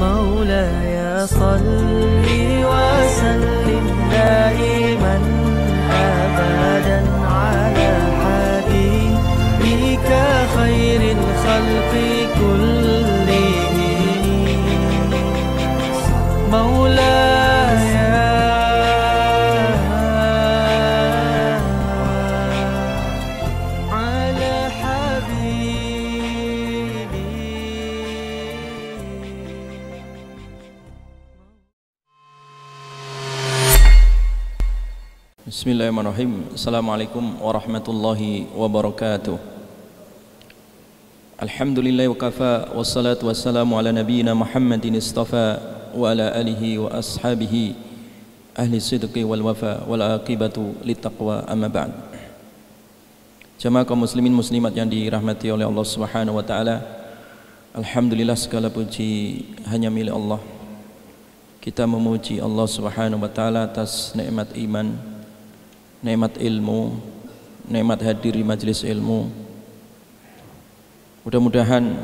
مولاي صل وسلم دائما أبدا على حبيبك خير الخلق كلهم مولاي على حبيبي. Bismillahirrahmanirrahim. Assalamualaikum warahmatullahi wabarakatuh. Alhamdulillah wa kafa, wassalatu wassalamu ala nabiyyina Muhammadin istafa wa ala alihi wa ashabihi ahli sidqi wal wafa wal aqibatu littaqwa, amma ba'd. Jamaah kaum muslimin muslimat yang dirahmati oleh Allah Subhanahu wa taala, alhamdulillah segala puji hanya milik Allah. Kita memuji Allah Subhanahu wa taala atas nikmat iman, nikmat ilmu, nikmat hadir di majelis ilmu. Mudah-mudahan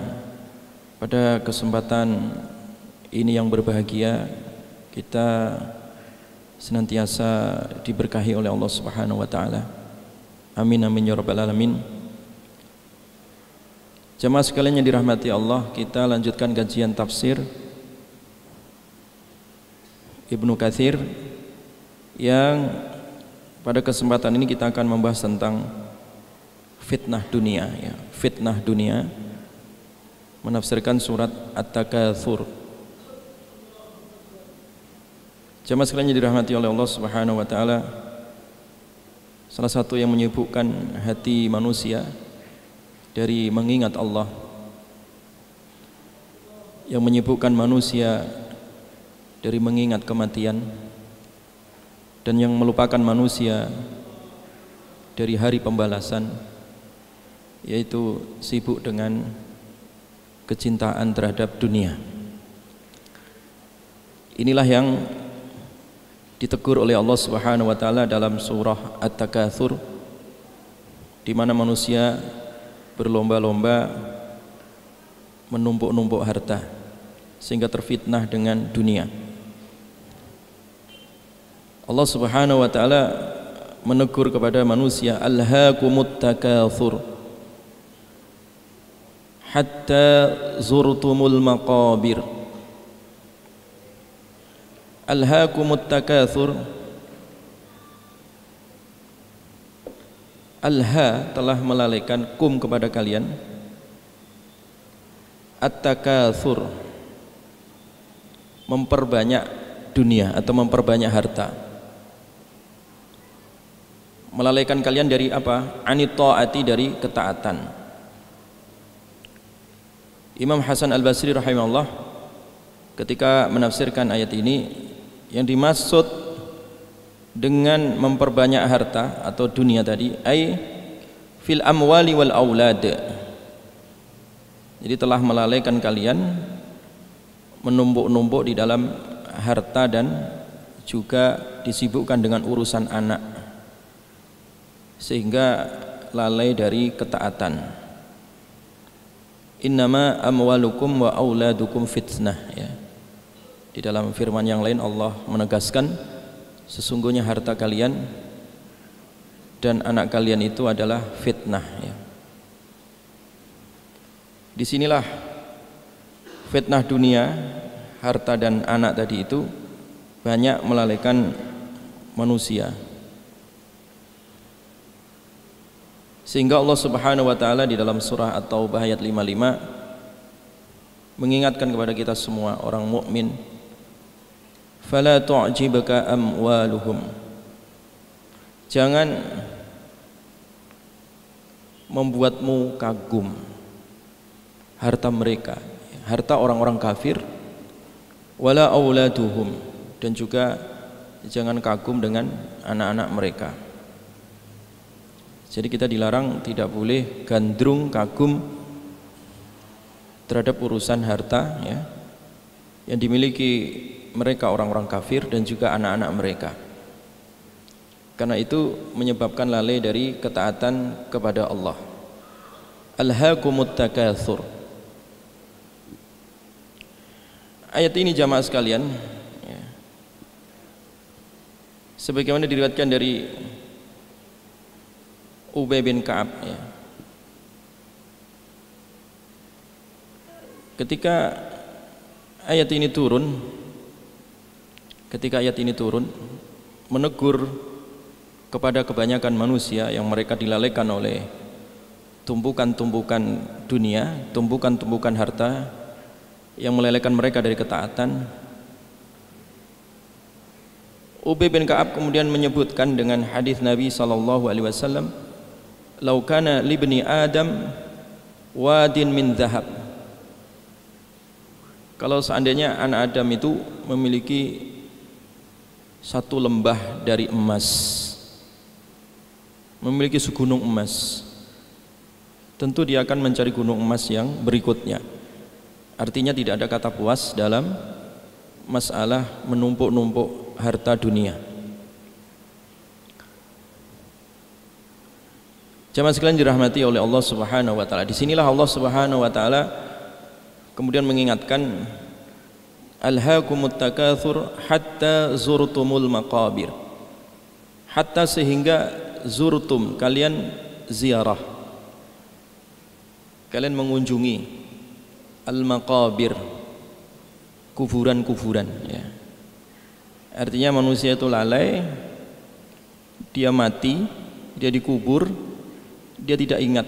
pada kesempatan ini yang berbahagia kita senantiasa diberkahi oleh Allah Subhanahu wa taala. Amin amin ya rabbal alamin. Jemaah sekalian yang dirahmati Allah, kita lanjutkan kajian tafsir Ibnu Katsir yang pada kesempatan ini kita akan membahas tentang fitnah dunia, ya. Fitnah dunia, menafsirkan surat At-Takatsur. Jemaah sekalian yang dirahmati oleh Allah Subhanahu wa taala, salah satu yang menyibukkan hati manusia dari mengingat Allah, yang menyibukkan manusia dari mengingat kematian, dan yang melupakan manusia dari hari pembalasan, yaitu sibuk dengan kecintaan terhadap dunia. Inilah yang ditegur oleh Allah Subhanahu wa taala dalam surah At-Takatsur, di mana manusia berlomba-lomba menumpuk-numpuk harta sehingga terfitnah dengan dunia. Allah Subhanahu wa taala menegur kepada manusia, alhaakumut takatsur hatta zurtumul maqabir. Alhaakumut takatsur, alha telah melalaikan kum kepada kalian, at-takatsur memperbanyak dunia atau memperbanyak harta. Melalaikan kalian dari apa? Anit ta'ati, dari ketaatan. Imam Hasan Al-Basri rahimahullah ketika menafsirkan ayat ini, yang dimaksud dengan memperbanyak harta atau dunia tadi ai fil amwali wal aulad. Jadi telah melalaikan kalian menumpuk-numpuk di dalam harta dan juga disibukkan dengan urusan anak, sehingga lalai dari ketaatan. Innama amwalukum wa auladukum fitnah, ya. Di dalam firman yang lain Allah menegaskan, sesungguhnya harta kalian dan anak kalian itu adalah fitnah, ya. Disinilah fitnah dunia, harta dan anak tadi itu banyak melalaikan manusia, sehingga Allah Subhanahu wa taala di dalam surah At-Taubah ayat 55 mengingatkan kepada kita semua orang mukmin, fala tu'jibka amwaluhum, jangan membuatmu kagum harta mereka, harta orang-orang kafir, wala auladuhum, dan juga jangan kagum dengan anak-anak mereka. Jadi kita dilarang, tidak boleh gandrung kagum terhadap urusan harta, ya, yang dimiliki mereka orang-orang kafir dan juga anak-anak mereka. Karena itu menyebabkan lalai dari ketaatan kepada Allah. Alhaakumut takatsur. Ayat ini jamaah sekalian, ya, sebagaimana diriwayatkan dari Ubay bin Ka'ab, ya, ketika ayat ini turun, menegur kepada kebanyakan manusia yang mereka dilalaikan oleh tumpukan-tumpukan dunia, tumpukan-tumpukan harta yang melelehkan mereka dari ketaatan. Ubay bin Ka'ab kemudian menyebutkan dengan hadis Nabi SAW, "Lau kana libni Adam wadin min dhahab." Kalau seandainya anak Adam itu memiliki satu lembah dari emas, memiliki segunung emas, tentu dia akan mencari gunung emas yang berikutnya. Artinya tidak ada kata puas dalam masalah menumpuk-numpuk harta dunia. Jamaah sekalian dirahmati oleh Allah Subhanahu wa taala. Disinilah Allah Subhanahu wa taala kemudian mengingatkan, alhaakumut takatsur hatta zurtumul maqabir. Hatta sehingga zurtum, kalian ziarah, kalian mengunjungi al-maqabir, kuburan-kuburan, ya. Artinya manusia itu lalai, dia mati, dia dikubur, dia tidak ingat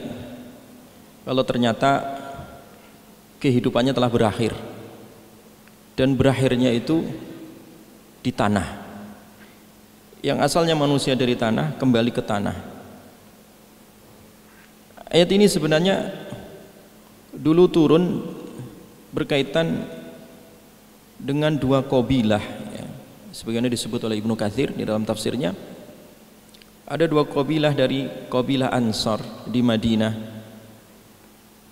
kalau ternyata kehidupannya telah berakhir, dan berakhirnya itu di tanah. Yang asalnya manusia dari tanah kembali ke tanah. Ayat ini sebenarnya dulu turun berkaitan dengan dua qabilah, ya. Sebagaimana disebut oleh Ibnu Katsir di dalam tafsirnya, ada dua qabilah dari qabilah Ansar di Madinah,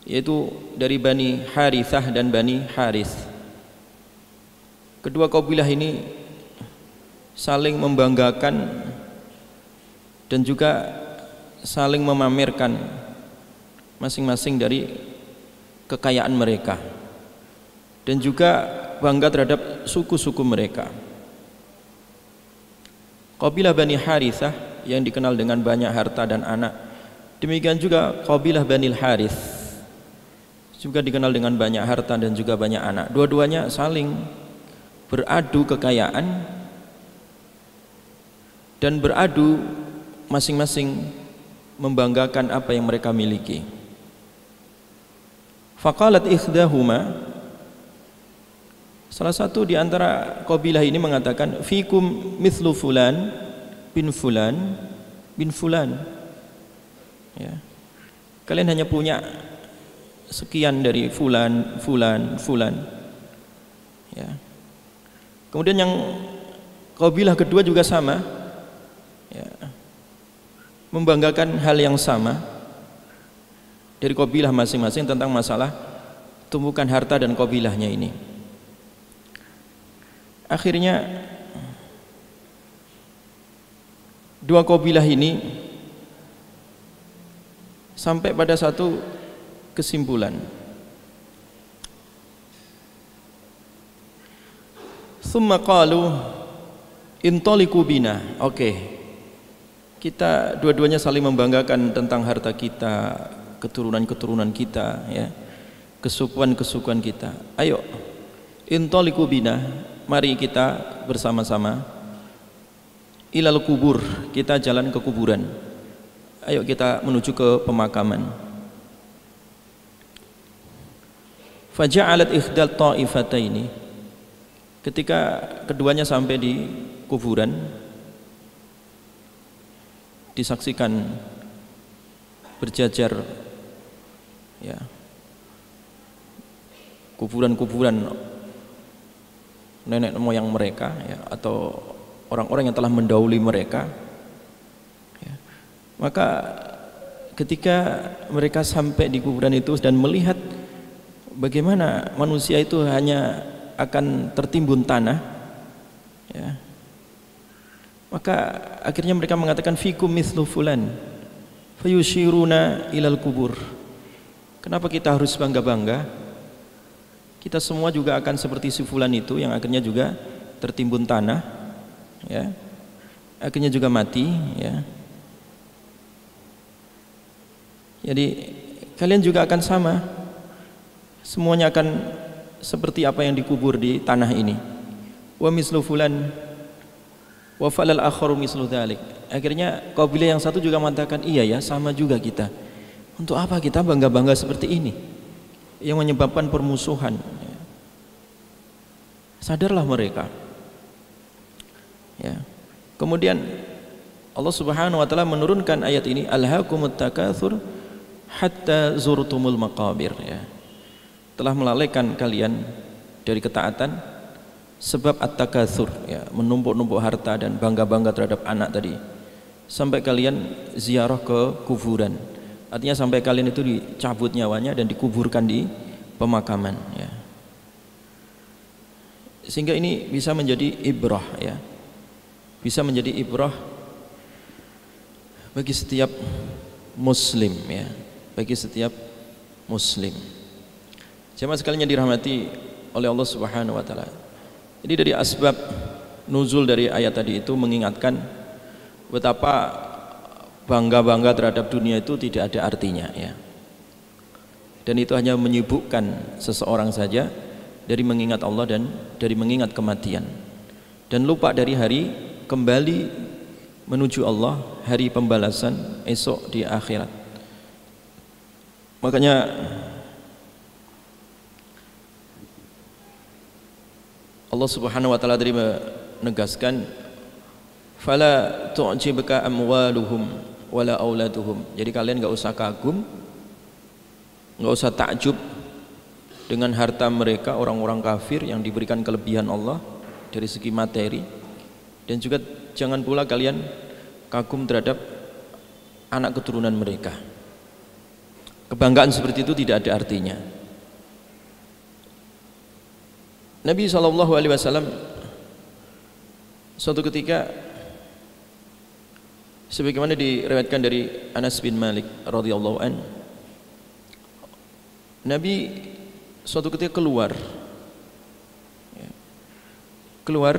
yaitu dari Bani Harithah dan Bani Harith. Kedua qabilah ini saling membanggakan dan juga saling memamerkan masing-masing dari kekayaan mereka, dan juga bangga terhadap suku-suku mereka. Qabilah Bani Harithah yang dikenal dengan banyak harta dan anak, demikian juga qabilah Bani Harith juga dikenal dengan banyak harta dan juga banyak anak. Dua-duanya saling beradu kekayaan dan beradu masing-masing membanggakan apa yang mereka miliki. Faqalat ikhdahuma, salah satu di antara qabilah ini mengatakan, fikum mithlu fulan bin fulan bin fulan, ya, kalian hanya punya sekian dari fulan fulan fulan, ya. Kemudian yang qabilah kedua juga sama, ya, membanggakan hal yang sama dari qabilah masing-masing tentang masalah tumpukan harta dan qabilahnya ini. Akhirnya dua qabilah ini sampai pada satu kesimpulan. Tsumma qalu intaliqu bina. Oke. Kita dua-duanya saling membanggakan tentang harta kita, keturunan-keturunan kita, ya, kesukuan-kesukuan kita. Ayo, intaliqu bina, mari kita bersama-sama ilal kubur, kita jalan ke kuburan. Ayo kita menuju ke pemakaman. Faja'alat ikhdal ta'ifataini, ketika keduanya sampai di kuburan, disaksikan berjajar, ya, kuburan-kuburan nenek moyang mereka, ya, atau orang-orang yang telah mendahului mereka, ya. Maka ketika mereka sampai di kuburan itu dan melihat bagaimana manusia itu hanya akan tertimbun tanah, ya, maka akhirnya mereka mengatakan fikum mithlu fulan fayushiruna ilal kubur. Kenapa kita harus bangga-bangga Kita semua juga akan seperti si fulan itu yang akhirnya juga tertimbun tanah, ya, akhirnya juga mati, ya. Jadi kalian juga akan sama, semuanya akan seperti apa yang dikubur di tanah ini. Wa mislu fulan wa falal akharu mislu dzalik. Akhirnya kabilah yang satu juga mengatakan, iya ya, sama juga kita. Untuk apa kita bangga-bangga seperti ini yang menyebabkan permusuhan? Sadarlah mereka, ya. Kemudian Allah Subhanahu wa taala menurunkan ayat ini, alhaakumut takatsur hatta zurtumul maqabir, ya. Telah melalaikan kalian dari ketaatan sebab at-takatsur, ya, menumpuk-numpuk harta dan bangga-bangga terhadap anak tadi, sampai kalian ziarah ke kuburan. Artinya sampai kalian itu dicabut nyawanya dan dikuburkan di pemakaman, ya. Sehingga ini bisa menjadi ibrah, ya. Bisa menjadi ibrah bagi setiap muslim, ya. Bagi setiap muslim. Jemaah sekalian yang dirahmati oleh Allah Subhanahu wa taala. Jadi dari asbab nuzul dari ayat tadi itu mengingatkan betapa bangga-bangga terhadap dunia itu tidak ada artinya, ya. Dan itu hanya menyibukkan seseorang saja dari mengingat Allah dan dari mengingat kematian, dan lupa dari hari kembali menuju Allah, hari pembalasan esok di akhirat. Makanya Allah Subhanahu wa taala tadi menegaskan, fala tu'jibka amwaluhum wala auladuhum. Jadi kalian enggak usah kagum, enggak usah takjub dengan harta mereka, orang-orang kafir yang diberikan kelebihan Allah dari segi materi, dan juga jangan pula kalian kagum terhadap anak keturunan mereka. Kebanggaan seperti itu tidak ada artinya. Nabi SAW suatu ketika, sebagaimana diriwayatkan dari Anas bin Malik radhiyallahu an, Nabi suatu ketika keluar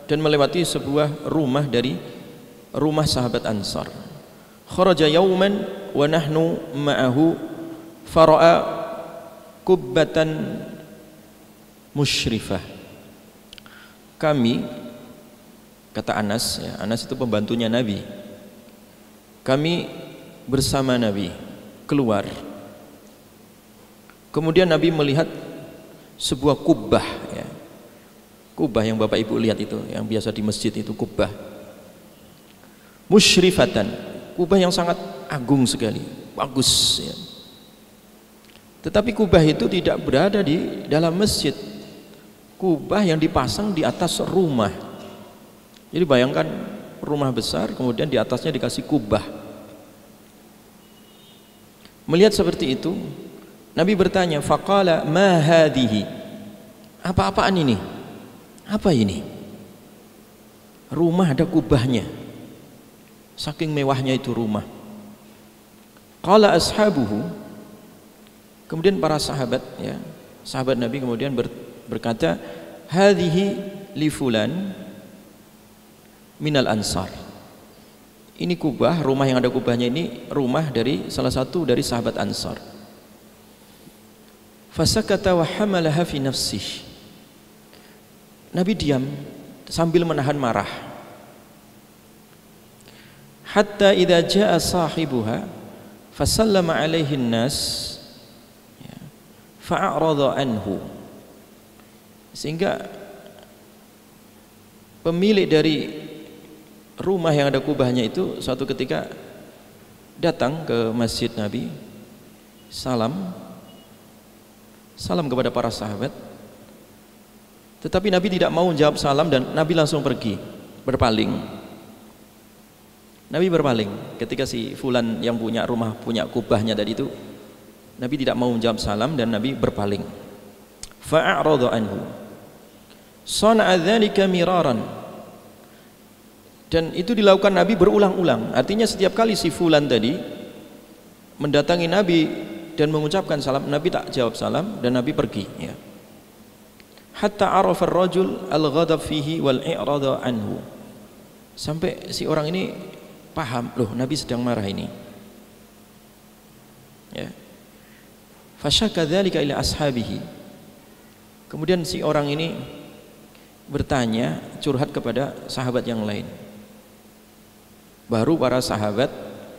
dan melewati sebuah rumah dari rumah sahabat Ansar. Kharaja yauman wa nahnu ma'ahu fara'a kubbatan musyrifah. Kami, kata Anas, ya, Anas itu pembantunya Nabi, kami bersama Nabi keluar. Kemudian Nabi melihat sebuah kubbah, ya. Kubbah yang Bapak Ibu lihat itu, yang biasa di masjid itu kubbah. Musyrifatan, kubbah yang sangat agung sekali, bagus, ya. Tetapi kubbah itu tidak berada di dalam masjid. Kubbah yang dipasang di atas rumah. Jadi bayangkan rumah besar, kemudian di atasnya dikasih kubbah. Melihat seperti itu, Nabi bertanya, faqala ma hadhihi, apa-apaan ini? Apa ini? Rumah ada kubahnya, saking mewahnya itu rumah. Qala ashabuhu, kemudian para sahabat, ya, sahabat Nabi kemudian berkata, hadhihi li fulan minal ansar. Ini kubah, rumah yang ada kubahnya ini rumah dari salah satu dari sahabat Ansar. Fasakata wa hamalaha fi nafsih. Nabi diam sambil menahan marah. Hatta idza jaa sahibuha fasallama alaihi an-nas fa'arada anhu. Sehingga pemilik dari rumah yang ada kubahnya itu suatu ketika datang ke masjid Nabi, salam kepada para sahabat, tetapi Nabi tidak mau menjawab salam dan Nabi langsung pergi, berpaling. Nabi berpaling ketika si fulan yang punya rumah, punya kubahnya tadi itu, Nabi tidak mau menjawab salam dan Nabi berpaling. Fa'arada anhu, sana'a dzalika miraran, dan itu dilakukan Nabi berulang-ulang. Artinya setiap kali si fulan tadi mendatangi Nabi dan mengucapkan salam, Nabi tak jawab salam dan Nabi pergi, ya. hatta arafa ar-rajul al-ghadab fihi wal i'rada anhu. Sampai si orang ini paham, loh Nabi sedang marah ini. Ya. Fasyaka dzalika ila ashabihi. Kemudian si orang ini bertanya, curhat kepada sahabat yang lain. Baru para sahabat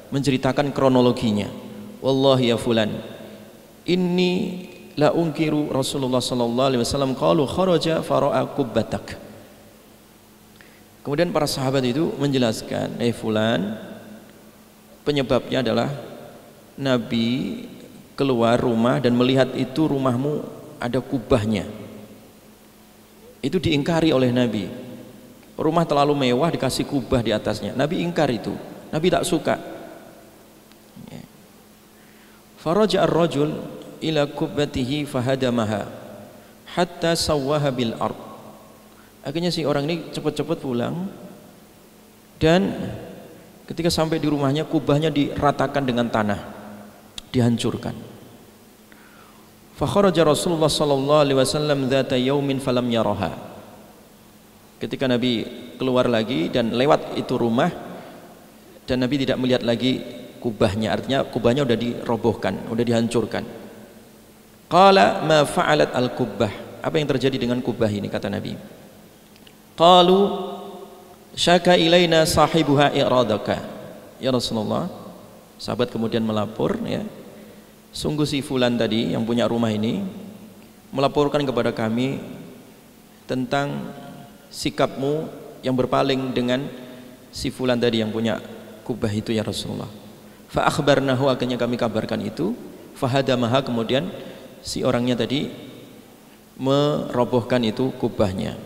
menceritakan kronologinya. Wallahi ya fulan, inni la unkiru Rasulullah sallallahu alaihi wasallam qalu kharaja fara'a kubbatak. Kemudian para sahabat itu menjelaskan, fulan, penyebabnya adalah Nabi keluar rumah dan melihat itu rumahmu ada kubahnya. Itu diingkari oleh Nabi. Rumah terlalu mewah dikasih kubah di atasnya. Nabi ingkar itu. Nabi tak suka. Faraja ar-rajul ila kubbatihi fahadamaha hatta sawwaha bil ard. Akhirnya si orang ini cepat-cepat pulang, dan ketika sampai di rumahnya kubahnya diratakan dengan tanah, dihancurkan. Fa kharaja Rasulullah sallallahu alaihi wasallam dzata yaumin falam yaraha. Ketika Nabi keluar lagi dan lewat itu rumah, dan Nabi tidak melihat lagi kubahnya, artinya kubahnya sudah dirobohkan, sudah dihancurkan. Qala ma fa'alat al-kubbah. Apa yang terjadi dengan kubah ini, kata Nabi? Qalu syaka ilaina sahibuha iradaka. Ya Rasulullah, sahabat kemudian melapor, ya, sungguh si fulan tadi yang punya rumah ini melaporkan kepada kami tentang sikapmu yang berpaling dengan si fulan tadi yang punya kubah itu, ya Rasulullah. Fa akhbarnahu, akhirnya kami kabarkan itu. Fahadamaha, kemudian si orangnya tadi merobohkan itu kubahnya.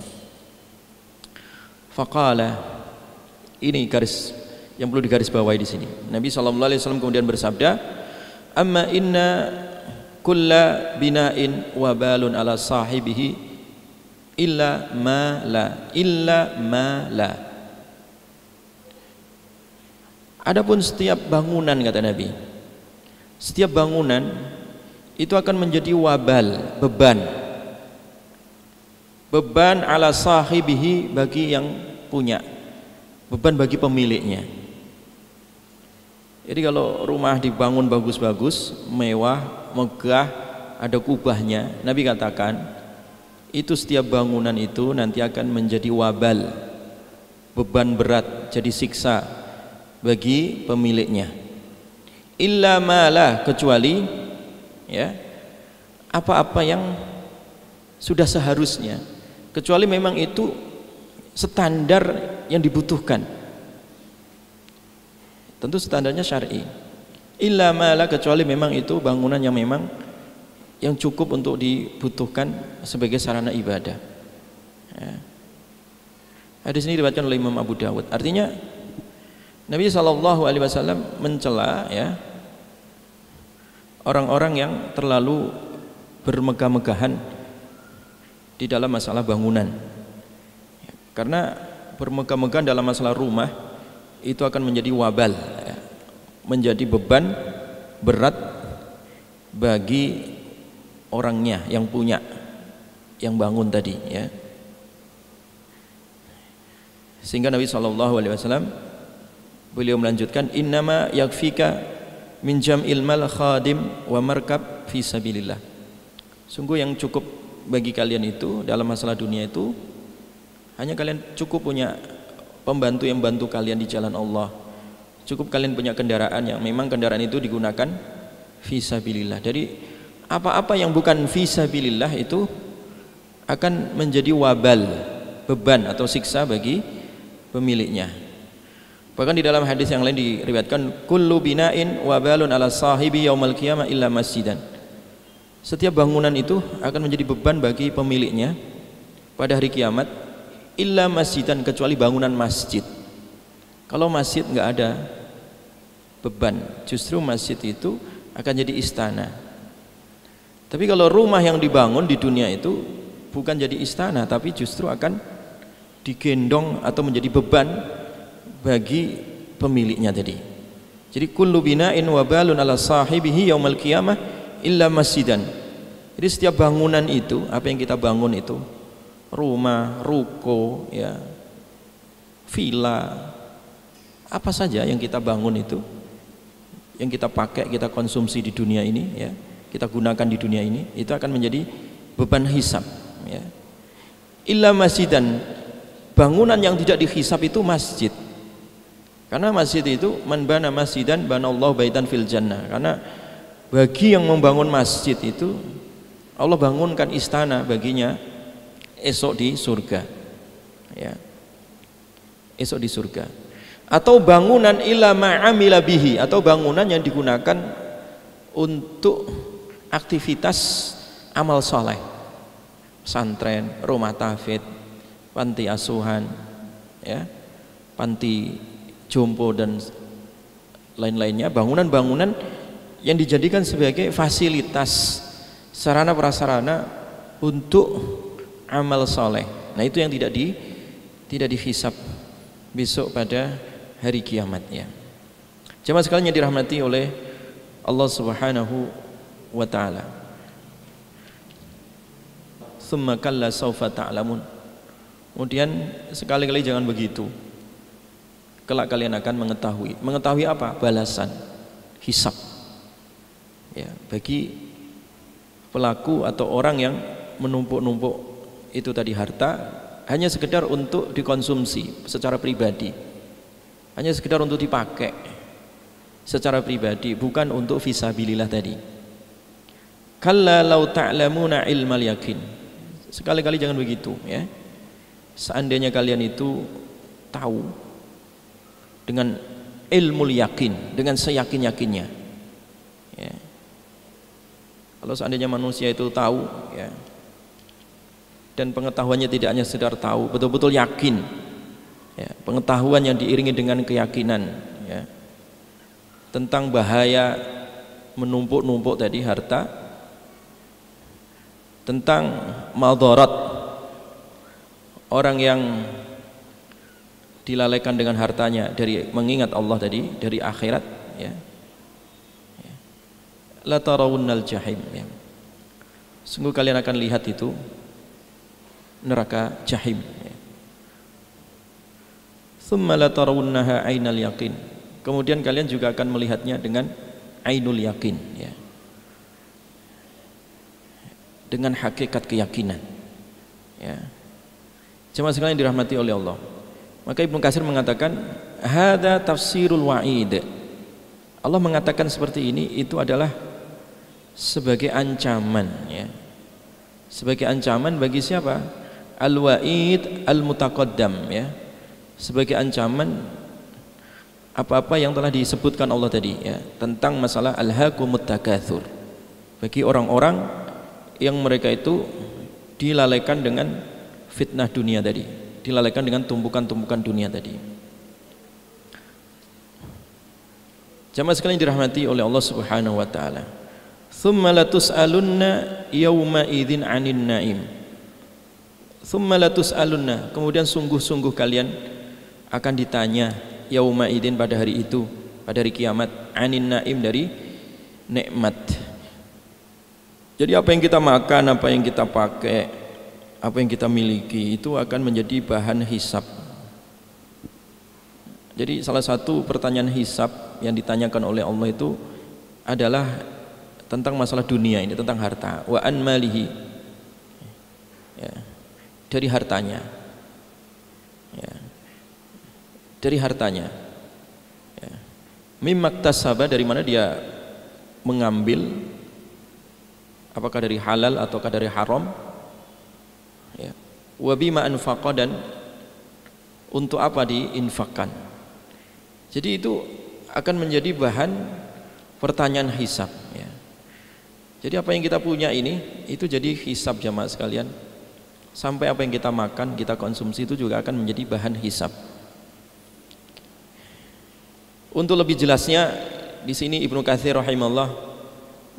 Faqala, ini garis yang perlu digarisbawahi di sini. Nabi SAW kemudian bersabda, amma inna kulla bina'in wabalun ala sahibihi illa ma la. Adapun setiap bangunan, kata Nabi, setiap bangunan itu akan menjadi wabal, beban ala sahibihi, bagi yang punya, beban bagi pemiliknya. Jadi kalau rumah dibangun bagus-bagus, mewah, megah, ada kubahnya, Nabi katakan itu setiap bangunan itu nanti akan menjadi wabal, beban berat, jadi siksa bagi pemiliknya. Illa malah, kecuali, ya, apa-apa yang sudah seharusnya, kecuali memang itu standar yang dibutuhkan, tentu standarnya syar'i. Illa malah, kecuali memang itu bangunan yang memang yang cukup untuk dibutuhkan sebagai sarana ibadah, ya. Hadis ini diriwayatkan oleh Imam Abu Dawud. Artinya Nabi SAW mencela, ya, orang-orang yang terlalu bermegah-megahan di dalam masalah bangunan, karena bermegah-megahan dalam masalah rumah itu akan menjadi wabal, ya, menjadi beban berat bagi orangnya yang punya, yang bangun tadi, ya. Sehingga Nabi SAW beliau melanjutkan, innama yakfika min jam'il mal khadim wa markab fi sabilillah. Sungguh yang cukup bagi kalian itu dalam masalah dunia itu hanya kalian cukup punya pembantu yang bantu kalian di jalan Allah. Cukup kalian punya kendaraan yang memang kendaraan itu digunakan fi sabilillah. Jadi apa-apa yang bukan fi sabilillah itu akan menjadi wabal, beban atau siksa bagi pemiliknya. Bahkan di dalam hadis yang lain diriwayatkan, kullu bina'in wabalun ala sahibi yaumal qiyamah illa masjidan. Setiap bangunan itu akan menjadi beban bagi pemiliknya pada hari kiamat, illa masjidan, kecuali bangunan masjid. Kalau masjid nggak ada beban, justru masjid itu akan jadi istana. Tapi kalau rumah yang dibangun di dunia itu bukan jadi istana, tapi justru akan digendong atau menjadi beban bagi pemiliknya tadi. Jadi kullu bina'in wabalun ala sahibihi yaumal qiyamah illa masjidan. Jadi setiap bangunan itu, apa yang kita bangun itu, rumah, ruko, ya, villa, apa saja yang kita bangun itu, yang kita pakai, kita konsumsi di dunia ini, ya, kita gunakan di dunia ini, itu akan menjadi beban hisab, ya. Illa masjidan, bangunan yang tidak dihisab itu masjid. Karena masjid itu man bana masjidan banallahu baitan fil jannah. Karena bagi yang membangun masjid itu Allah bangunkan istana baginya esok di surga, ya, esok di surga. Atau bangunan illa ma'amila bihi, atau bangunan yang digunakan untuk aktivitas amal soleh, pesantren, rumah tahfidz, panti asuhan, ya, panti jompo dan lain-lainnya, bangunan-bangunan yang dijadikan sebagai fasilitas sarana prasarana untuk amal soleh. Nah, itu yang tidak dihisab besok pada hari kiamat, ya. Jemaah sekalian yang dirahmati oleh Allah Subhanahu wa taala. Tsumma kalla saufa ta'lamun. Kemudian sekali-kali jangan begitu. Kelak kalian akan mengetahui apa? Balasan, hisab, ya, bagi pelaku atau orang yang menumpuk-numpuk itu tadi harta hanya sekedar untuk dikonsumsi secara pribadi, hanya sekedar untuk dipakai secara pribadi, bukan untuk fisabilillah tadi. Kalla law ta'lamuna ilmal yakin. Sekali-kali jangan begitu, ya. Seandainya kalian itu tahu dengan ilmu yakin, dengan seyakin-yakinnya, ya. Kalau seandainya manusia itu tahu, ya, dan pengetahuannya tidak hanya sekedar tahu, betul-betul yakin, ya, pengetahuan yang diiringi dengan keyakinan, ya, tentang bahaya menumpuk-numpuk tadi harta, tentang madarat orang yang dilalaikan dengan hartanya dari mengingat Allah tadi, dari akhirat, ya. La tarawunnal jahim, ya. Sungguh kalian akan lihat itu neraka jahim, ya. Tsumma la tarawunnaha ainal yaqin. Kemudian kalian juga akan melihatnya dengan ainul yakin, ya, dengan hakikat keyakinan, ya. Jemaah sekalian dirahmati oleh Allah. Maka Ibnu Katsir mengatakan hadza tafsirul wa'id. Allah mengatakan seperti ini itu adalah sebagai ancaman, ya, sebagai ancaman bagi siapa? Al-wa'id al-mutaqaddam, ya, sebagai ancaman apa-apa yang telah disebutkan Allah tadi, ya, tentang masalah alhaakumut takatsur, bagi orang-orang yang mereka itu dilalaikan dengan fitnah dunia tadi, dilalaikan dengan tumpukan-tumpukan dunia tadi. Jamaah sekalian dirahmati oleh Allah Subhanahu wa taala. Tsumma latus'alunna yauma idzin 'anin na'im. Tsumma latus'alunna, kemudian sungguh-sungguh kalian akan ditanya yauma idzin pada hari itu, pada hari kiamat, 'anin na'im, dari nikmat. Jadi apa yang kita makan, apa yang kita pakai, apa yang kita miliki itu akan menjadi bahan hisab. Jadi salah satu pertanyaan hisab yang ditanyakan oleh Allah itu adalah tentang masalah dunia ini, tentang harta. Wa an malihi, ya, dari hartanya, ya, dari hartanya, ya. Mimmaktasaba, dari mana dia mengambil, apakah dari halal ataukah dari haram, ya. Wa bima anfaqa, dan untuk apa diinfakkan. Jadi itu akan menjadi bahan pertanyaan hisab, ya. Jadi apa yang kita punya ini itu jadi hisab jamaah sekalian. Sampai apa yang kita makan, kita konsumsi itu juga akan menjadi bahan hisab. Untuk lebih jelasnya di sini Ibnu Katsir rahimahullah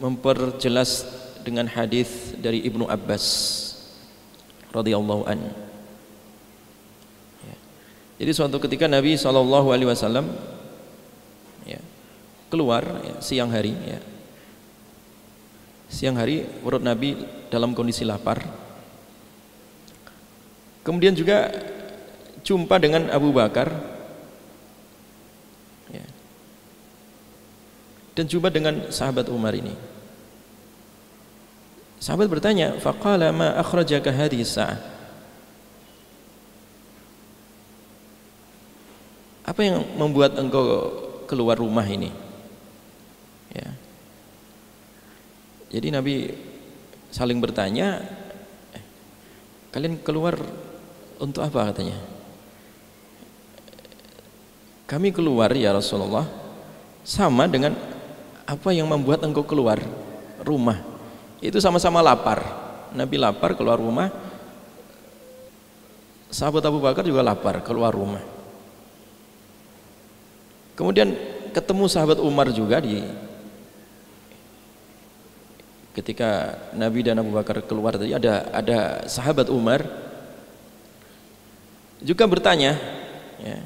memperjelas dengan hadis dari Ibnu Abbas radhiyallahu an. Jadi suatu ketika Nabi SAW, ya, keluar, ya, siang hari, ya. Siang hari menurut Nabi dalam kondisi lapar. Kemudian juga jumpa dengan Abu Bakar, ya. Dan jumpa dengan sahabat Umar ini. Sahabat bertanya, faqala ma akhrajaka hadhihi sa'ah? Apa yang membuat engkau keluar rumah ini? Ya. Jadi Nabi saling bertanya, kalian keluar untuk apa katanya? Kami keluar ya Rasulullah sama dengan apa yang membuat engkau keluar rumah. Itu sama-sama lapar. Nabi lapar keluar rumah, sahabat Abu Bakar juga lapar keluar rumah. Kemudian ketemu sahabat Umar juga ketika Nabi dan Abu Bakar keluar tadi, ada sahabat Umar juga bertanya, ya.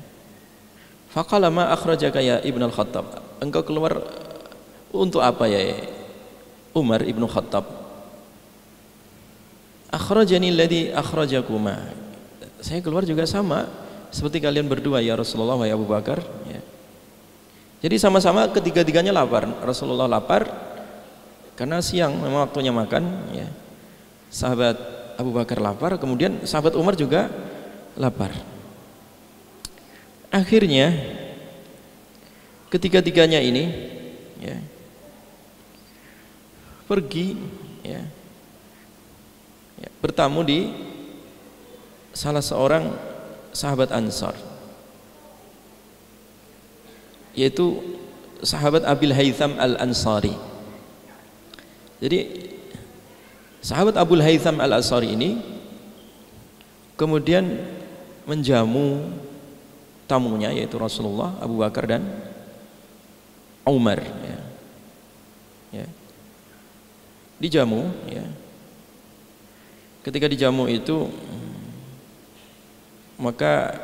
Faqala ma akhrajaka ya Ibn al-Khattab? Engkau keluar untuk apa ya Umar ibnu Khattab? Akhrajani alladhi akhrajakuma. Saya keluar juga sama seperti kalian berdua ya Rasulullah wa Abu Bakar, ya. Jadi sama-sama ketiga-tiganya lapar. Rasulullah lapar karena siang memang waktunya makan, ya. Sahabat Abu Bakar lapar, kemudian sahabat Umar juga lapar. Akhirnya ketiga-tiganya ini, ya, pergi, ya, bertamu di salah seorang sahabat Ansar, yaitu sahabat Abil Haytham Al-Ansari. Jadi sahabat Abul Haytham Al-Ansari ini kemudian menjamu tamunya, yaitu Rasulullah, Abu Bakar dan Umar, ya. Ya. Dijamu, ya. Ketika dijamu itu maka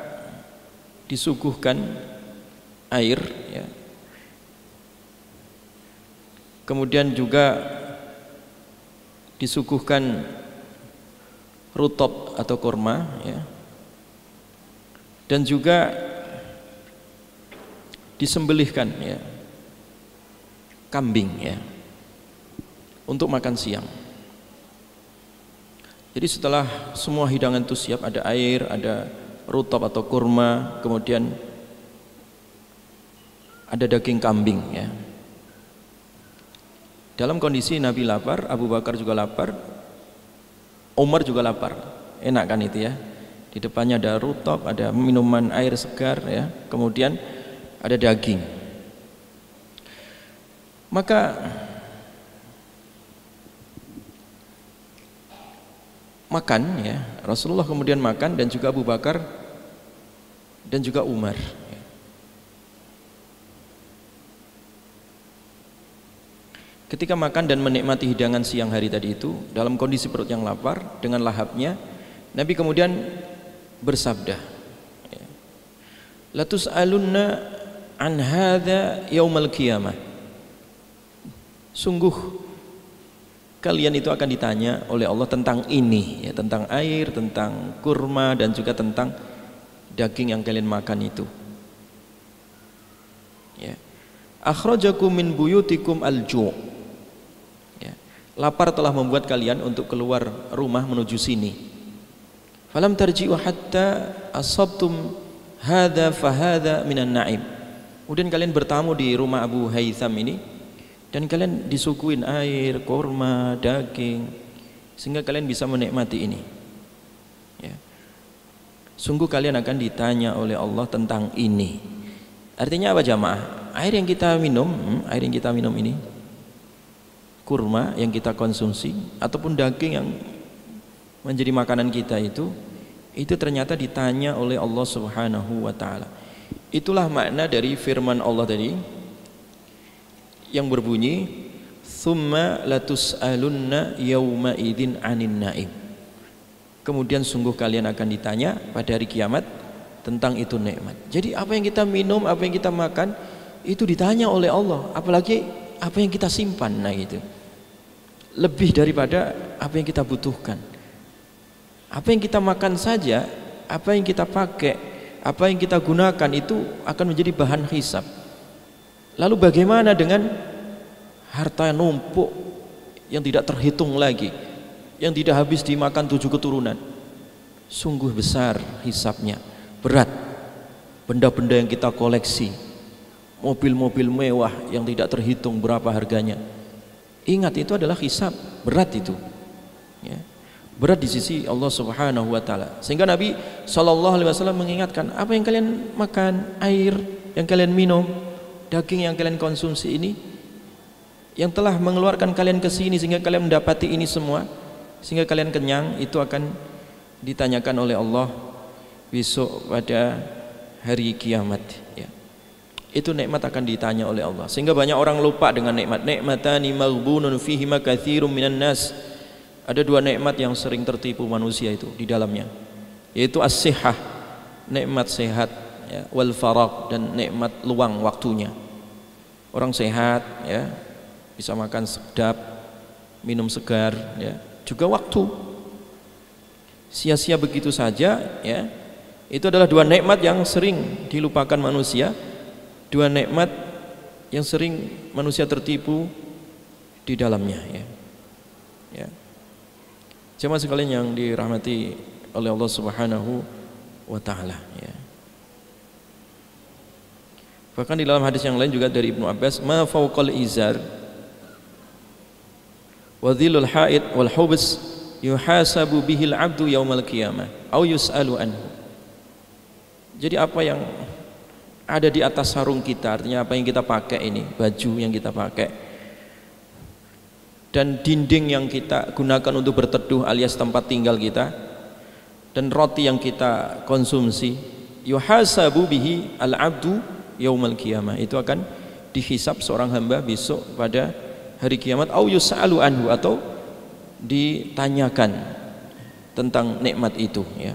disuguhkan air, ya. Kemudian juga disuguhkan rutab atau kurma, ya. Dan juga disembelihkan, ya, kambing, ya, untuk makan siang. Jadi setelah semua hidangan itu siap, ada air, ada rutab atau kurma, kemudian ada daging kambing, ya. Dalam kondisi Nabi lapar, Abu Bakar juga lapar, Umar juga lapar. Enak kan itu, ya. Di depannya ada rutab, ada minuman air segar, ya. Kemudian ada daging. Maka makan, ya, Rasulullah kemudian makan, dan juga Abu Bakar dan juga Umar, ya. Ketika makan dan menikmati hidangan siang hari tadi itu dalam kondisi perut yang lapar dengan lahapnya, Nabi kemudian bersabda, ya, la tus'alunna an hadza yaumal qiyamah. Sungguh kalian itu akan ditanya oleh Allah tentang ini, ya, tentang air, tentang kurma, dan juga tentang daging yang kalian makan itu, ya. Akhrajakum min buyutikum al-ju', ya. Lapar telah membuat kalian untuk keluar rumah menuju sini. Falam tarji'u hatta asabtum hadza fa hadza minan na'im. Kemudian kalian bertamu di rumah Abu Haytham ini, dan kalian disuguhin air, kurma, daging, sehingga kalian bisa menikmati ini, ya. Sungguh kalian akan ditanya oleh Allah tentang ini. Artinya apa jamaah? Air yang kita minum ini, kurma yang kita konsumsi, ataupun daging yang menjadi makanan kita itu ternyata ditanya oleh Allah Subhanahu wa ta'ala. Itulah makna dari firman Allah tadi yang berbunyi tsumma latus'alunna yauma idzin 'anin na'im. Kemudian sungguh kalian akan ditanya pada hari kiamat tentang itu nikmat. Jadi apa yang kita minum, apa yang kita makan itu ditanya oleh Allah, apalagi apa yang kita simpan, nah itu lebih daripada apa yang kita butuhkan. Apa yang kita makan saja, apa yang kita pakai, apa yang kita gunakan itu akan menjadi bahan hisab. Lalu bagaimana dengan harta numpuk yang tidak terhitung lagi, yang tidak habis dimakan 7 keturunan? Sungguh besar hisabnya, berat. Benda-benda yang kita koleksi, mobil-mobil mewah yang tidak terhitung berapa harganya. Ingat, itu adalah hisab, berat itu. Ya. Berat di sisi Allah Subhanahu wa taala. Sehingga Nabi SAW mengingatkan, apa yang kalian makan, air yang kalian minum, daging yang kalian konsumsi ini, yang telah mengeluarkan kalian ke sini sehingga kalian mendapati ini semua, sehingga kalian kenyang, itu akan ditanyakan oleh Allah besok pada hari kiamat, ya. Itu nikmat akan ditanya oleh Allah. Sehingga banyak orang lupa dengan nikmat. Nikmatani maghbunun fihima katsirun minan nas. Ada 2 nikmat yang sering tertipu manusia itu di dalamnya, yaitu as-sihah, nikmat sehat, ya, wal faragh, dan nikmat luang waktunya. Orang sehat, ya, bisa makan sedap, minum segar, ya, juga waktu. Sia-sia begitu saja, ya. Itu adalah 2 nikmat yang sering dilupakan manusia, 2 nikmat yang sering manusia tertipu di dalamnya, ya. Ya. Jemaah sekalian yang dirahmati oleh Allah Subhanahu wa taala, ya. Bahkan di dalam hadis yang lain juga dari Ibnu Abbas, ma fawqal izar wa dhillul haid wal hubs yuhasabu bihil abdu yaumal qiyamah au yus'alu anhu. Jadi apa yang ada di atas sarung kita, artinya apa yang kita pakai ini, baju yang kita pakai, dan dinding yang kita gunakan untuk berteduh alias tempat tinggal kita, dan roti yang kita konsumsi, yuhasabu bihi al-abdu yaumal qiyamah, itu akan dihisab seorang hamba besok pada hari kiamat, au yus'alu anhu, atau ditanyakan tentang nikmat itu, ya.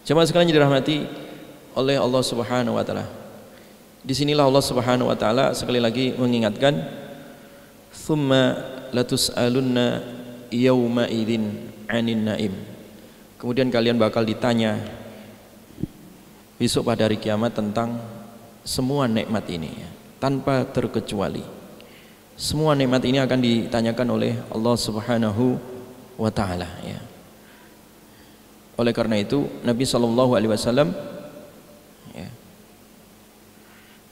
Jemaah sekalian yang dirahmati oleh Allah Subhanahu wa taala. Disinilah Allah Subhanahu wa taala sekali lagi mengingatkan, tsumma latus'alunna yauma idzin 'anin na'im. Kemudian kalian bakal ditanya besok pada hari kiamat tentang semua nikmat ini, ya, tanpa terkecuali. Semua nikmat ini akan ditanyakan oleh Allah Subhanahu wa taala, ya. Oleh karena itu Nabi SAW, ya,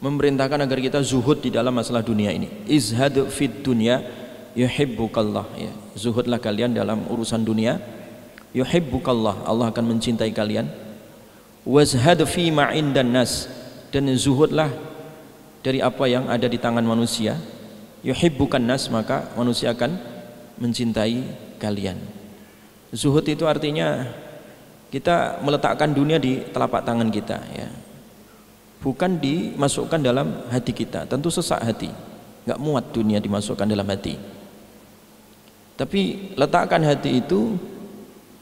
memerintahkan agar kita zuhud di dalam masalah dunia ini. Izhad fid dunya yuhibbukallah, ya. Zuhudlah kalian dalam urusan dunia, yuhibbukallah, Allah akan mencintai kalian. Wazhad fi ma indan nas, dan zuhudlah dari apa yang ada di tangan manusia. Yuhibbukan nas, maka manusia akan mencintai kalian. Zuhud itu artinya kita meletakkan dunia di telapak tangan kita, ya. Bukan dimasukkan dalam hati kita. Tentu sesak hati, nggak muat dunia dimasukkan dalam hati. Tapi letakkan hati itu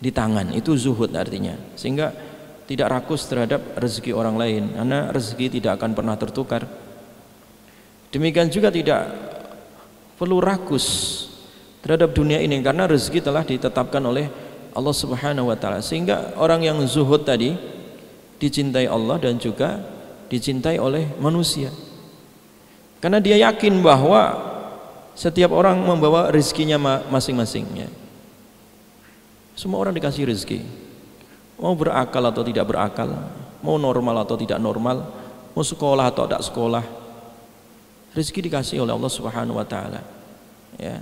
di tangan, itu zuhud artinya. Sehingga tidak rakus terhadap rezeki orang lain, karena rezeki tidak akan pernah tertukar. Demikian juga tidak perlu rakus terhadap dunia ini, karena rezeki telah ditetapkan oleh Allah Subhanahu wa taala. Sehingga orang yang zuhud tadi dicintai Allah dan juga dicintai oleh manusia, karena dia yakin bahwa setiap orang membawa rezekinya masing-masingnya. Semua orang dikasih rezeki, mau berakal atau tidak berakal, mau normal atau tidak normal, mau sekolah atau tidak sekolah, rezeki dikasih oleh Allah Subhanahu wa taala, ya.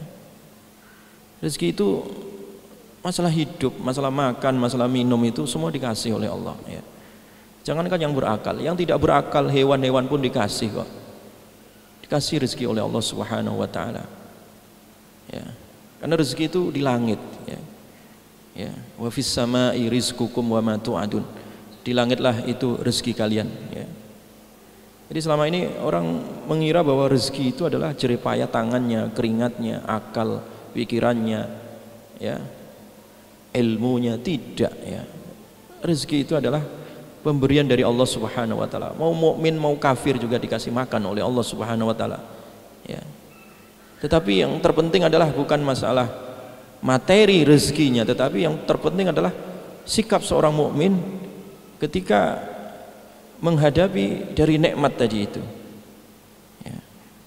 Rezeki itu masalah hidup, masalah makan, masalah minum, itu semua dikasih oleh Allah, ya. Jangankan yang berakal, yang tidak berakal, hewan-hewan pun dikasih kok. Dikasih rezeki oleh Allah Subhanahu wa taala, ya. Karena rezeki itu di langit, ya. Ya, wa fis samai rizqukum wa ma tu'adun. Di langitlah itu rezeki kalian, ya. Jadi selama ini orang mengira bahwa rezeki itu adalah jerih payah tangannya, keringatnya, akal, pikirannya, ya, ilmunya. Tidak, ya. Rezeki itu adalah pemberian dari Allah Subhanahu wa taala. Mau mukmin mau kafir juga dikasih makan oleh Allah Subhanahu wa taala, ya. Tetapi yang terpenting adalah bukan masalah materi rezekinya, tetapi yang terpenting adalah sikap seorang mukmin ketika menghadapi dari nikmat tadi itu. Ya.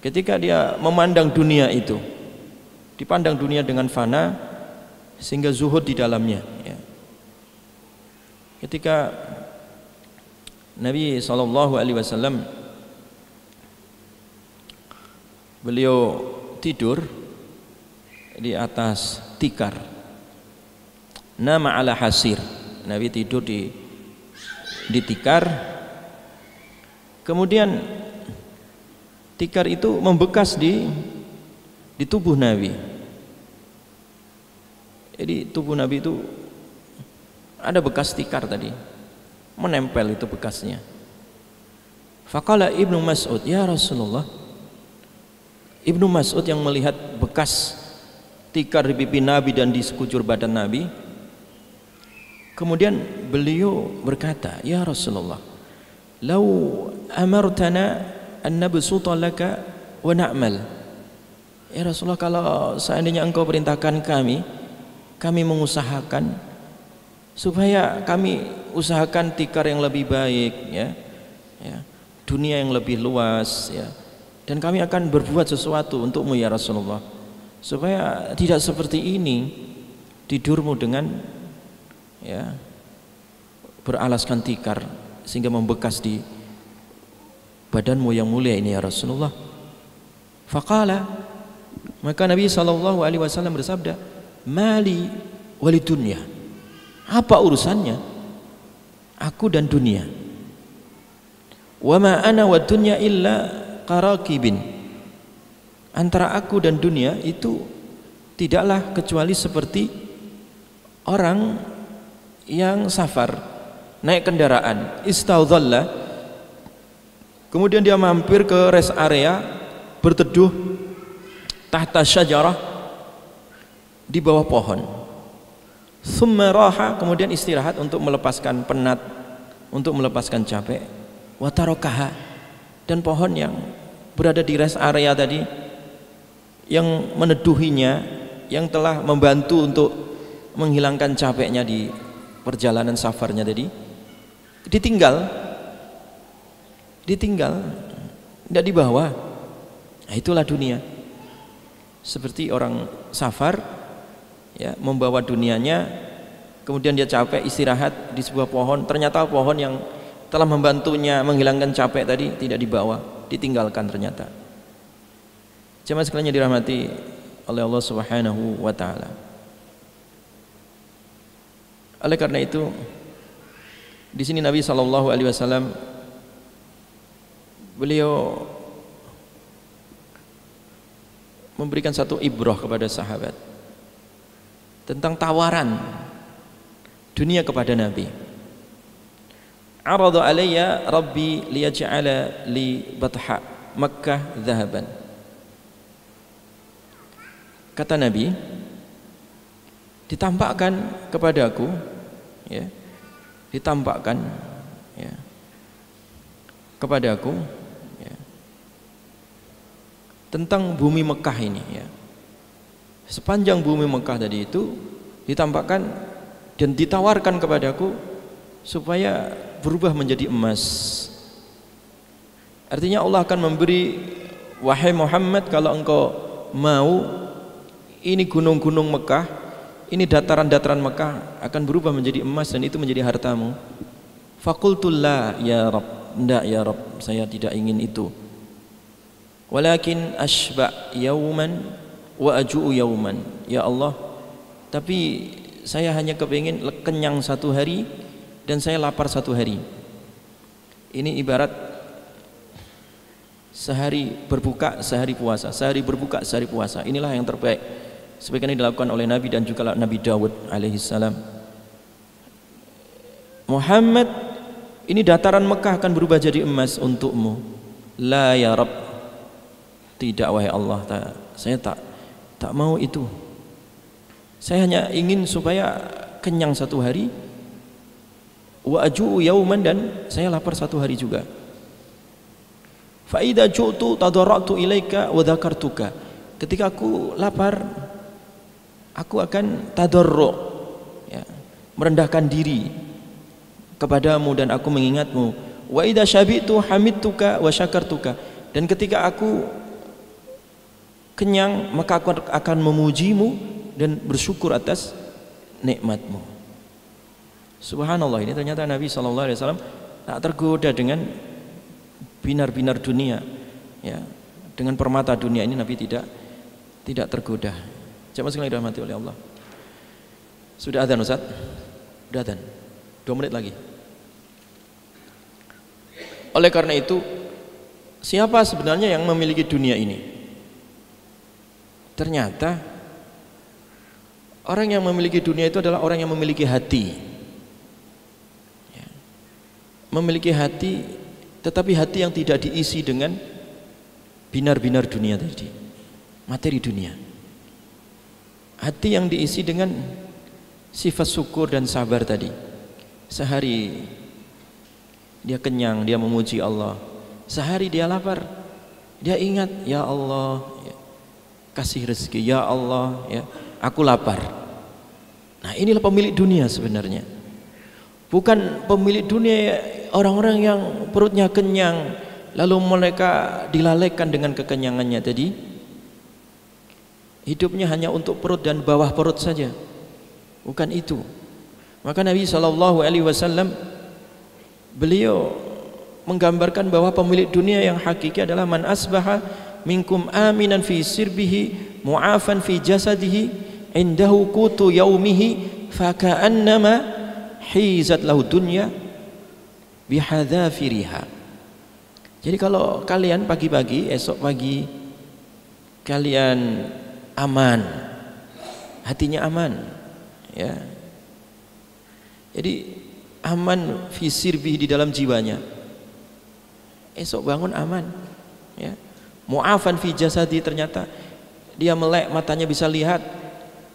Ketika dia memandang dunia itu, dipandang dunia dengan fana sehingga zuhud di dalamnya. Ya. Ketika Nabi SAW beliau tidur di atas tikar, nama ala hasir. Nabi tidur di tikar, kemudian tikar itu membekas di tubuh Nabi. Jadi tubuh Nabi itu ada bekas tikar tadi, menempel itu bekasnya. Faqala Ibnu Mas'ud, ya Rasulullah. Ibnu Mas'ud yang melihat bekas tikar di pipi Nabi dan di sekujur badan Nabi, kemudian beliau berkata, ya Rasulullah, lau amartana an nabsuta laka wa na'mal. Ya Rasulullah, kalau seandainya engkau perintahkan kami mengusahakan supaya kami usahakan tikar yang lebih baik, ya, dunia yang lebih luas, ya, dan kami akan berbuat sesuatu untukmu ya Rasulullah, supaya tidak seperti ini tidurmu dengan, ya, beralaskan tikar sehingga membekas di badanmu yang mulia ini ya Rasulullah. Faqala, maka Nabi SAW bersabda, mali wali dunya, apa urusannya aku dan dunia? Wa ma ana wa dunya illa qarakibin, antara aku dan dunia itu tidaklah kecuali seperti orang yang safar, naik kendaraan, istaudhalla, kemudian dia mampir ke rest area, berteduh tahta syajarah, di bawah pohon, thumma raha, kemudian istirahat untuk melepaskan penat, untuk melepaskan capek, wa tarakaha, dan pohon yang berada di rest area tadi yang meneduhinya, yang telah membantu untuk menghilangkan capeknya di perjalanan safarnya tadi, ditinggal, tidak dibawa. Nah, itulah dunia. Seperti orang safar, ya, membawa dunianya, kemudian dia capek istirahat di sebuah pohon, ternyata pohon yang telah membantunya menghilangkan capek tadi tidak dibawa, ditinggalkan ternyata. Jemaah sekalian dirahmati oleh Allah Subhanahu wa taala. Oleh karena itu, di sini Nabi SAW beliau memberikan satu ibrah kepada sahabat tentang tawaran dunia kepada Nabi. Arada alayya rabbi liyaj'ala li batha Makkah dhahaban. Kata Nabi, ditampakkan kepadaku, ya, ditampakkan, ya, kepadaku, ya, tentang bumi Mekah ini, ya. Sepanjang bumi Mekah tadi itu ditampakkan dan ditawarkan kepadaku supaya berubah menjadi emas. Artinya Allah akan memberi, wahai Muhammad, kalau engkau mau, ini gunung-gunung Mekah, ini dataran-dataran Mekah akan berubah menjadi emas dan itu menjadi hartamu. Faqultu la ya Rabb, enggak ya Rabb, saya tidak ingin itu. Walakin ashba yauman wa aju'u yauman, ya Allah, tapi saya hanya kepingin kenyang satu hari dan saya lapar satu hari. Ini ibarat sehari berbuka, sehari puasa, sehari berbuka, sehari puasa. Inilah yang terbaik sebagaimana dilakukan oleh Nabi dan juga Nabi Dawud alaihissalam. Muhammad, ini dataran Mekah akan berubah jadi emas untukmu. La ya Rabb, tidak wahai Allah, saya tak mau itu. Saya hanya ingin supaya kenyang satu hari, wa aju'u yauman, dan saya lapar satu hari juga. Fa idza ju'tu tadarra'tu ilaika wa dzakartuka. Ketika aku lapar, aku akan tadarru', ya, merendahkan diri kepadamu dan aku mengingatmu. Wa idza syabi'tu hamidtuka wa syakartuka, dan ketika aku kenyang maka aku akan memujimu dan bersyukur atas nikmatmu. Subhanallah, ini ternyata Nabi SAW tak tergoda dengan binar-binar dunia, ya, dengan permata dunia ini Nabi tidak tergoda. Jamaah sekalian dirahmati oleh Allah. Sudah adzan Ustaz? Sudah adzan. 2 menit lagi. Oleh karena itu, siapa sebenarnya yang memiliki dunia ini? Ternyata orang yang memiliki dunia itu adalah orang yang memiliki hati, ya. Memiliki hati, tetapi hati yang tidak diisi dengan binar-binar dunia tadi, materi dunia. Hati yang diisi dengan sifat syukur dan sabar tadi. Sehari dia kenyang, dia memuji Allah. Sehari dia lapar, dia ingat, ya Allah, ya, kasih rezeki, ya Allah, ya, aku lapar. Nah, inilah pemilik dunia sebenarnya. Bukan pemilik dunia orang-orang yang perutnya kenyang lalu mereka dilalaikan dengan kekenyangannya tadi. Hidupnya hanya untuk perut dan bawah perut saja. Bukan itu. Maka Nabi SAW beliau menggambarkan bahwa pemilik dunia yang hakiki adalah man asbaha minkum aminan fi sirbihi mu'afan fi jasadihi indahu qutu yaumihi faka'annama hizat lahu dunya bihadzafiriha. Jadi kalau kalian pagi-pagi, esok pagi kalian aman, hatinya aman, ya. Jadi aman fi sirbihi, di dalam jiwanya. Esok bangun aman, ya. Mu'afan fi jasadi, ternyata dia melek, matanya bisa lihat,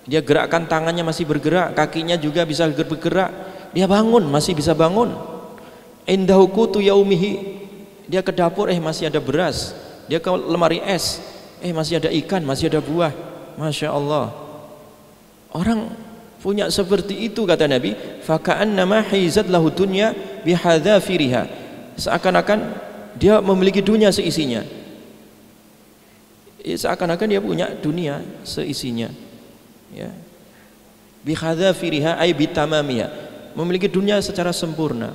dia gerakkan tangannya masih bergerak, kakinya juga bisa bergerak, dia bangun masih bisa bangun. Indahu qutu yaumihi, dia ke dapur masih ada beras, dia ke lemari es masih ada ikan, masih ada buah. Masya Allah. Orang punya seperti itu, kata Nabi, faka'annama hizat lahu dunya bihadzafiriha, seakan-akan dia memiliki dunia seisinya. Seakan-akan dia punya dunia seisinya, ya. Bihadzafiriha ay bitamamiha, memiliki dunia secara sempurna.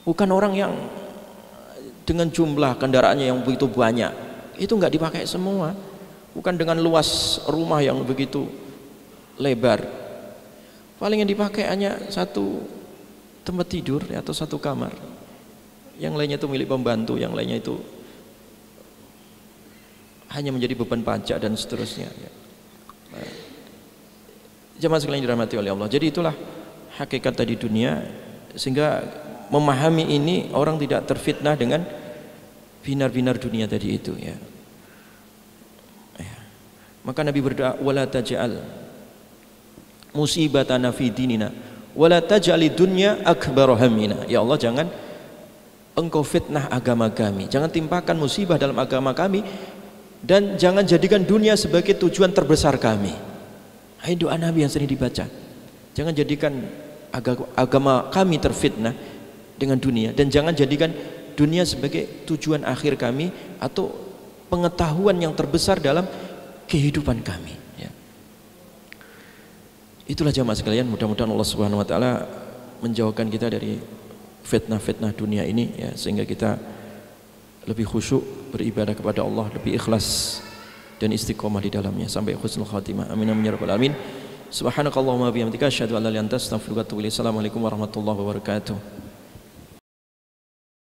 Bukan orang yang dengan jumlah kendaraannya yang begitu banyak, itu enggak dipakai semua. Bukan dengan luas rumah yang begitu lebar, paling yang dipakai hanya satu tempat tidur atau satu kamar, yang lainnya itu milik pembantu, yang lainnya itu hanya menjadi beban pajak dan seterusnya, ya. Jemaah sekalian dirahmati oleh Allah. Jadi itulah hakikat tadi dunia, sehingga memahami ini orang tidak terfitnah dengan binar-binar dunia tadi itu, ya. Maka Nabi berdoa, wala taj'al musibatana fi dinina wala taj'alid dunya akbar hammina. Ya Allah, jangan engkau fitnah agama kami, jangan timpakan musibah dalam agama kami, dan jangan jadikan dunia sebagai tujuan terbesar kami. Ini doa Nabi yang sering dibaca. Jangan jadikan agama kami terfitnah dengan dunia, dan jangan jadikan dunia sebagai tujuan akhir kami atau pengetahuan yang terbesar dalam kehidupan kami, ya. Itulah jamaah sekalian, mudah-mudahan Allah Subhanahu wa taala menjauhkan kita dari fitnah-fitnah dunia ini, ya, sehingga kita lebih khusyuk beribadah kepada Allah, lebih ikhlas dan istiqomah di dalamnya sampai husnul khatimah. Amin amin ya rabbal alamin. Subhanakallahumma bihamdika asyhadu an la ilaha illa anta astaghfiruka wa atubu ilaik. Assalamualaikum warahmatullahi wabarakatuh.